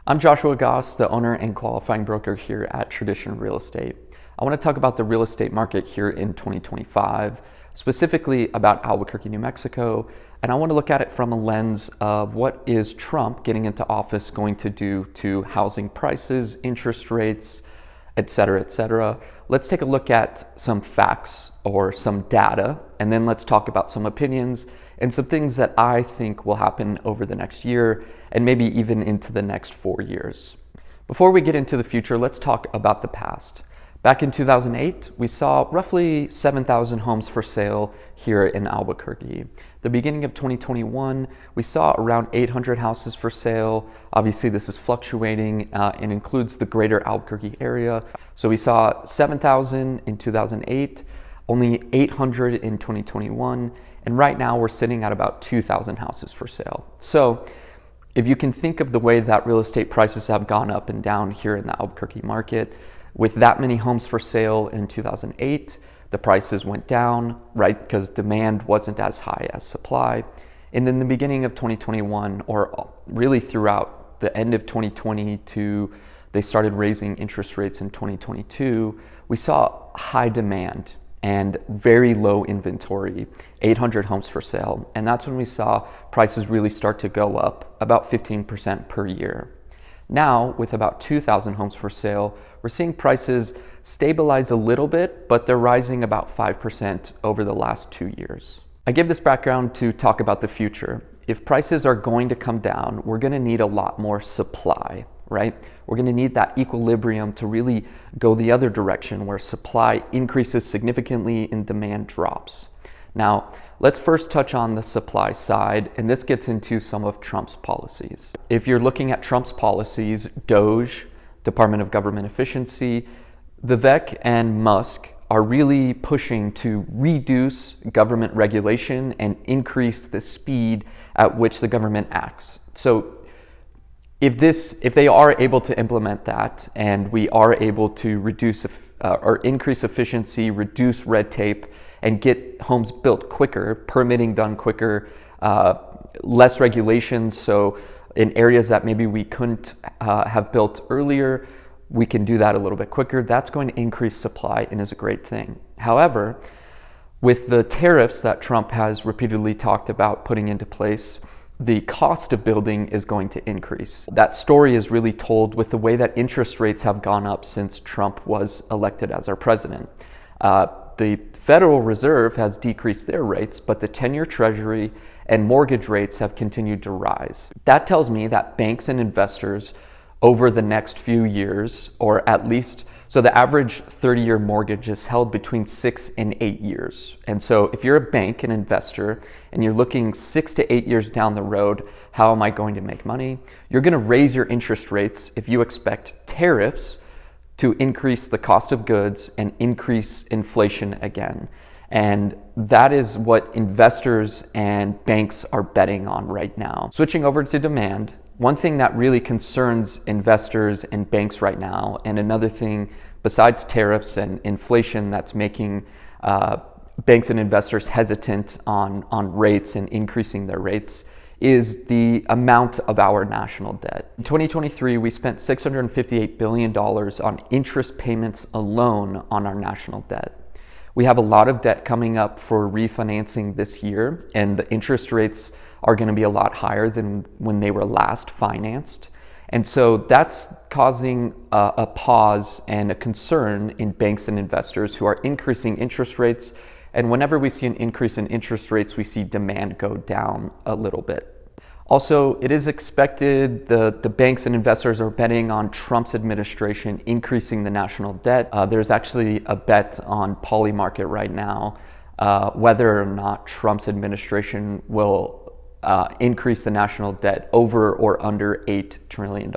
I'm Joshua Goss, the owner and qualifying broker here at Tradition Real Estate. I want to talk about the real estate market here in 2025, specifically about Albuquerque, New Mexico, and I want to look at it from a lens of what is Trump getting into office going to do to housing prices, interest rates, et cetera, et cetera. Let's take a look at some facts or some data, and then let's talk about some opinions and some things that I think will happen over the next year and maybe even into the next 4 years. Before we get into the future, let's talk about the past. Back in 2008, we saw roughly 7,000 homes for sale here in Albuquerque. The beginning of 2021, we saw around 800 houses for sale. Obviously, this is fluctuating and includes the greater Albuquerque area. So we saw 7,000 in 2008, only 800 in 2021, and right now we're sitting at about 2,000 houses for sale. So if you can think of the way that real estate prices have gone up and down here in the Albuquerque market, with that many homes for sale in 2008, the prices went down, right? Because demand wasn't as high as supply. And in the beginning of 2021, or really throughout the end of 2020 to they started raising interest rates in 2022, we saw high demand and very low inventory, 800 homes for sale. And that's when we saw prices really start to go up about 15% per year. Now, with about 2,000 homes for sale, we're seeing prices stabilize a little bit, but they're rising about 5% over the last 2 years. I give this background to talk about the future. If prices are going to come down, we're going to need a lot more supply, right? We're going to need that equilibrium to really go the other direction where supply increases significantly and demand drops. Now, let's first touch on the supply side, and this gets into some of Trump's policies. If you're looking at Trump's policies, DOGE, Department of Government Efficiency, Vivek and Musk are really pushing to reduce government regulation and increase the speed at which the government acts. So if they are able to implement that and we are able to reduce or increase efficiency, reduce red tape, and get homes built quicker, permitting done quicker, less regulations, so in areas that maybe we couldn't have built earlier, we can do that a little bit quicker. That's going to increase supply and is a great thing. However, with the tariffs that Trump has repeatedly talked about putting into place, the cost of building is going to increase. That story is really told with the way that interest rates have gone up since Trump was elected as our president. The Federal Reserve has decreased their rates, but the 10-year Treasury and mortgage rates have continued to rise. That tells me that banks and investors over the next few years, or at least, so the average 30-year mortgage is held between 6 and 8 years. And so if you're a bank and investor and you're looking 6 to 8 years down the road, how am I going to make money? You're going to raise your interest rates if you expect tariffs to increase the cost of goods and increase inflation again. And that is what investors and banks are betting on right now. Switching over to demand, one thing that really concerns investors and banks right now, and another thing besides tariffs and inflation that's making banks and investors hesitant on rates and increasing their rates, is the amount of our national debt. In 2023, we spent $658 billion on interest payments alone on our national debt. We have a lot of debt coming up for refinancing this year, and the interest rates are going to be a lot higher than when they were last financed. And so that's causing a pause and a concern in banks and investors who are increasing interest rates. And whenever we see an increase in interest rates, we see demand go down a little bit. Also, it is expected the banks and investors are betting on Trump's administration increasing the national debt. There's actually a bet on Polymarket right now whether or not Trump's administration will increase the national debt over or under $8 trillion.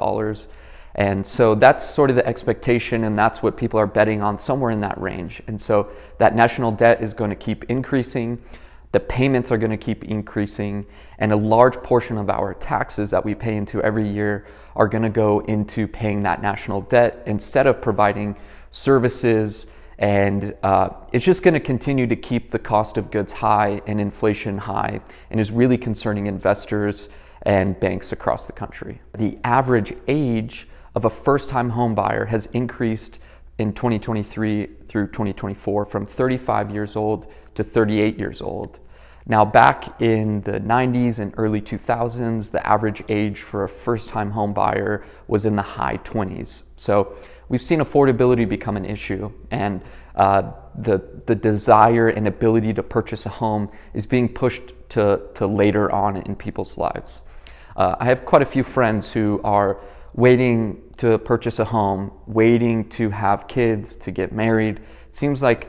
And so that's sort of the expectation, and that's what people are betting on, somewhere in that range. And so that national debt is going to keep increasing, the payments are going to keep increasing, and a large portion of our taxes that we pay into every year are going to go into paying that national debt instead of providing services. And it's just going to continue to keep the cost of goods high and inflation high, and is really concerning investors and banks across the country. The average age of a first-time home buyer has increased in 2023 through 2024 from 35 years old to 38 years old. Now, back in the 90s and early 2000s, the average age for a first-time home buyer was in the high 20s. So we've seen affordability become an issue, and the desire and ability to purchase a home is being pushed to later on in people's lives. I have quite a few friends who are waiting to purchase a home, waiting to have kids, to get married. It seems like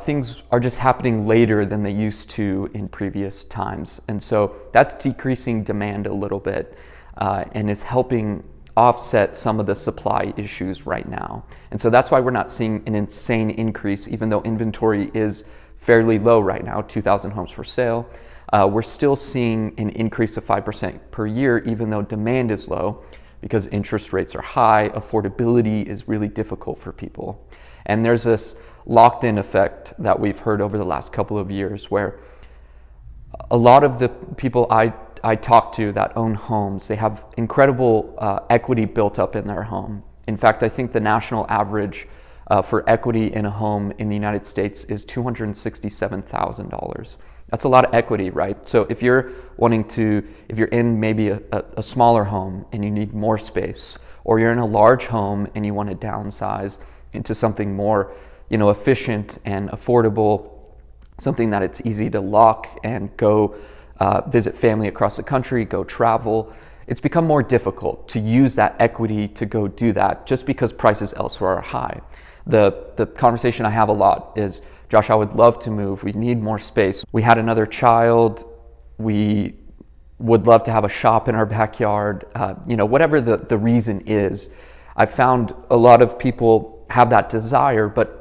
things are just happening later than they used to in previous times. And so that's decreasing demand a little bit and is helping offset some of the supply issues right now. And so that's why we're not seeing an insane increase, even though inventory is fairly low right now, 2,000 homes for sale. We're still seeing an increase of 5% per year, even though demand is low, because interest rates are high, affordability is really difficult for people. And there's this locked-in effect that we've heard over the last couple of years where a lot of the people I talk to that own homes, they have incredible equity built up in their home. In fact, I think the national average for equity in a home in the United States is $267,000. That's a lot of equity, right? So if you're in maybe a smaller home and you need more space, or you're in a large home and you want to downsize into something more, efficient and affordable, something that it's easy to lock and go visit family across the country, go travel, it's become more difficult to use that equity to go do that just because prices elsewhere are high. The conversation I have a lot is, Josh, I would love to move. We need more space. We had another child. We would love to have a shop in our backyard. Whatever the reason is, I found a lot of people have that desire, but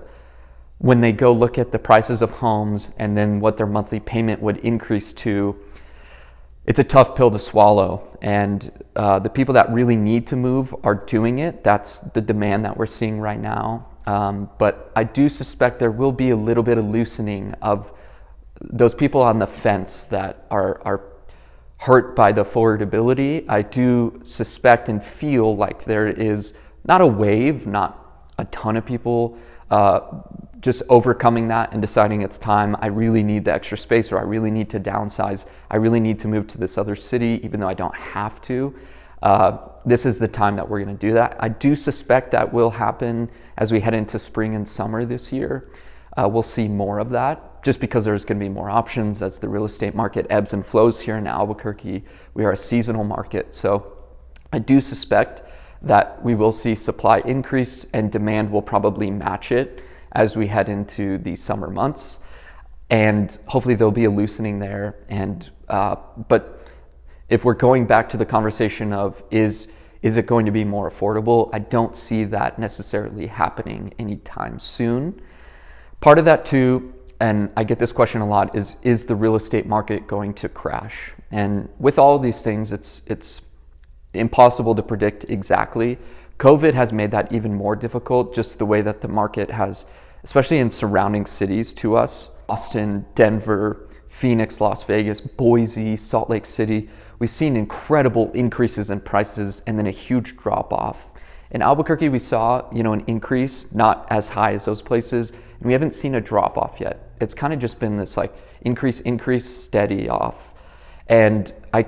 when they go look at the prices of homes and then what their monthly payment would increase to, it's a tough pill to swallow. And the people that really need to move are doing it. That's the demand that we're seeing right now. But I do suspect there will be a little bit of loosening of those people on the fence that are hurt by the affordability. I do suspect and feel like there is not a wave, not a ton of people just overcoming that and deciding it's time. I really need the extra space, or I really need to downsize. I really need to move to this other city, even though I don't have to. This is the time that we're going to do that. I do suspect that will happen as we head into spring and summer this year. We'll see more of that just because there's going to be more options as the real estate market ebbs and flows here in Albuquerque. We are a seasonal market. So I do suspect that we will see supply increase and demand will probably match it as we head into the summer months. And hopefully there'll be a loosening there. But if we're going back to the conversation of is it going to be more affordable, I don't see that necessarily happening anytime soon. Part of that too, and I get this question a lot, is the real estate market going to crash? And with all of these things, it's impossible to predict exactly. COVID has made that even more difficult, just the way that the market has, especially in surrounding cities to us, Austin, Denver, Phoenix, Las Vegas, Boise, Salt Lake City. We've seen incredible increases in prices and then a huge drop off. In Albuquerque, we saw, an increase, not as high as those places, and we haven't seen a drop off yet. It's kind of just been this increase, steady off. And I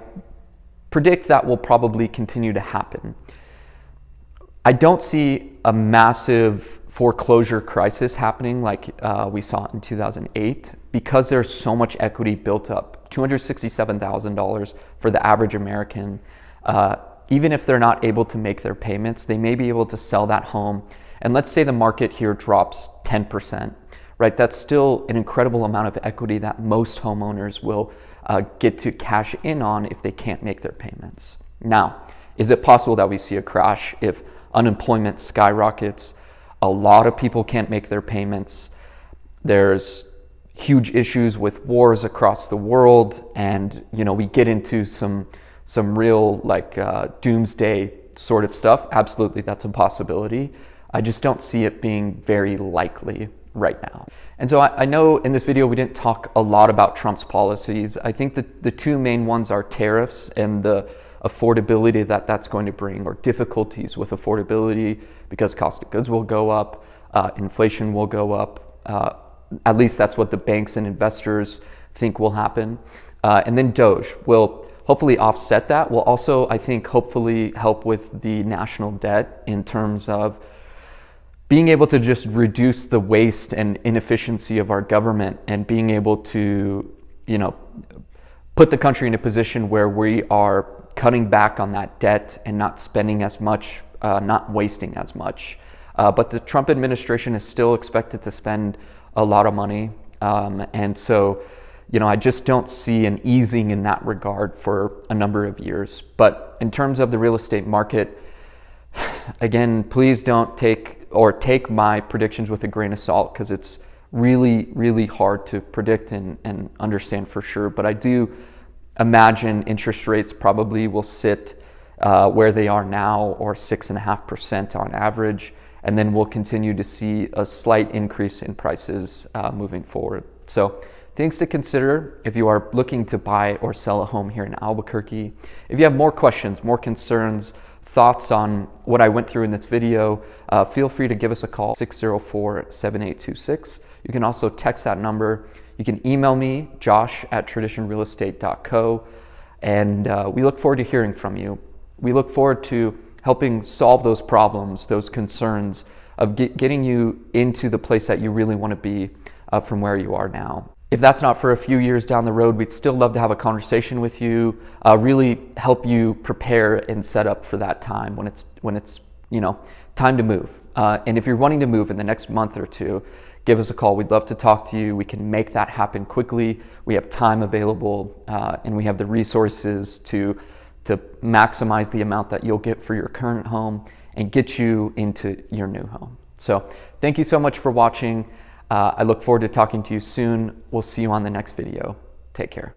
predict that will probably continue to happen. I don't see a massive foreclosure crisis happening like we saw in 2008 because there's so much equity built up. $267,000 for the average American. Even if they're not able to make their payments, they may be able to sell that home. And let's say the market here drops 10%, right? That's still an incredible amount of equity that most homeowners will get to cash in on if they can't make their payments. Now, is it possible that we see a crash if unemployment skyrockets? A lot of people can't make their payments. There's huge issues with wars across the world, and we get into some real doomsday sort of stuff. Absolutely, that's a possibility. I just don't see it being very likely. right now. And so I know in this video we didn't talk a lot about Trump's policies. I think that the two main ones are tariffs and the affordability that that's going to bring, or difficulties with affordability because cost of goods will go up, inflation will go up. At least that's what the banks and investors think will happen. And then Doge will hopefully offset that. Will also, I think, hopefully help with the national debt in terms of being able to just reduce the waste and inefficiency of our government, and being able to, put the country in a position where we are cutting back on that debt and not spending as much, not wasting as much. But the Trump administration is still expected to spend a lot of money. And so, I just don't see an easing in that regard for a number of years. But in terms of the real estate market, again, please don't take my predictions with a grain of salt, because it's really, really hard to predict and understand for sure. But I do imagine interest rates probably will sit where they are now, or 6.5% on average, and then we'll continue to see a slight increase in prices moving forward. So things to consider if you are looking to buy or sell a home here in Albuquerque. If you have more questions, more concerns, thoughts on what I went through in this video, feel free to give us a call, 604-7826. You can also text that number. You can email me, josh@traditionrealestate.co, and we look forward to hearing from you. We look forward to helping solve those problems, those concerns of getting you into the place that you really want to be from where you are now. If that's not for a few years down the road, we'd still love to have a conversation with you, really help you prepare and set up for that time when it's time to move. And if you're wanting to move in the next month or two, give us a call. We'd love to talk to you. We can make that happen quickly. We have time available, and we have the resources to maximize the amount that you'll get for your current home and get you into your new home. So thank you so much for watching. I look forward to talking to you soon. We'll see you on the next video. Take care.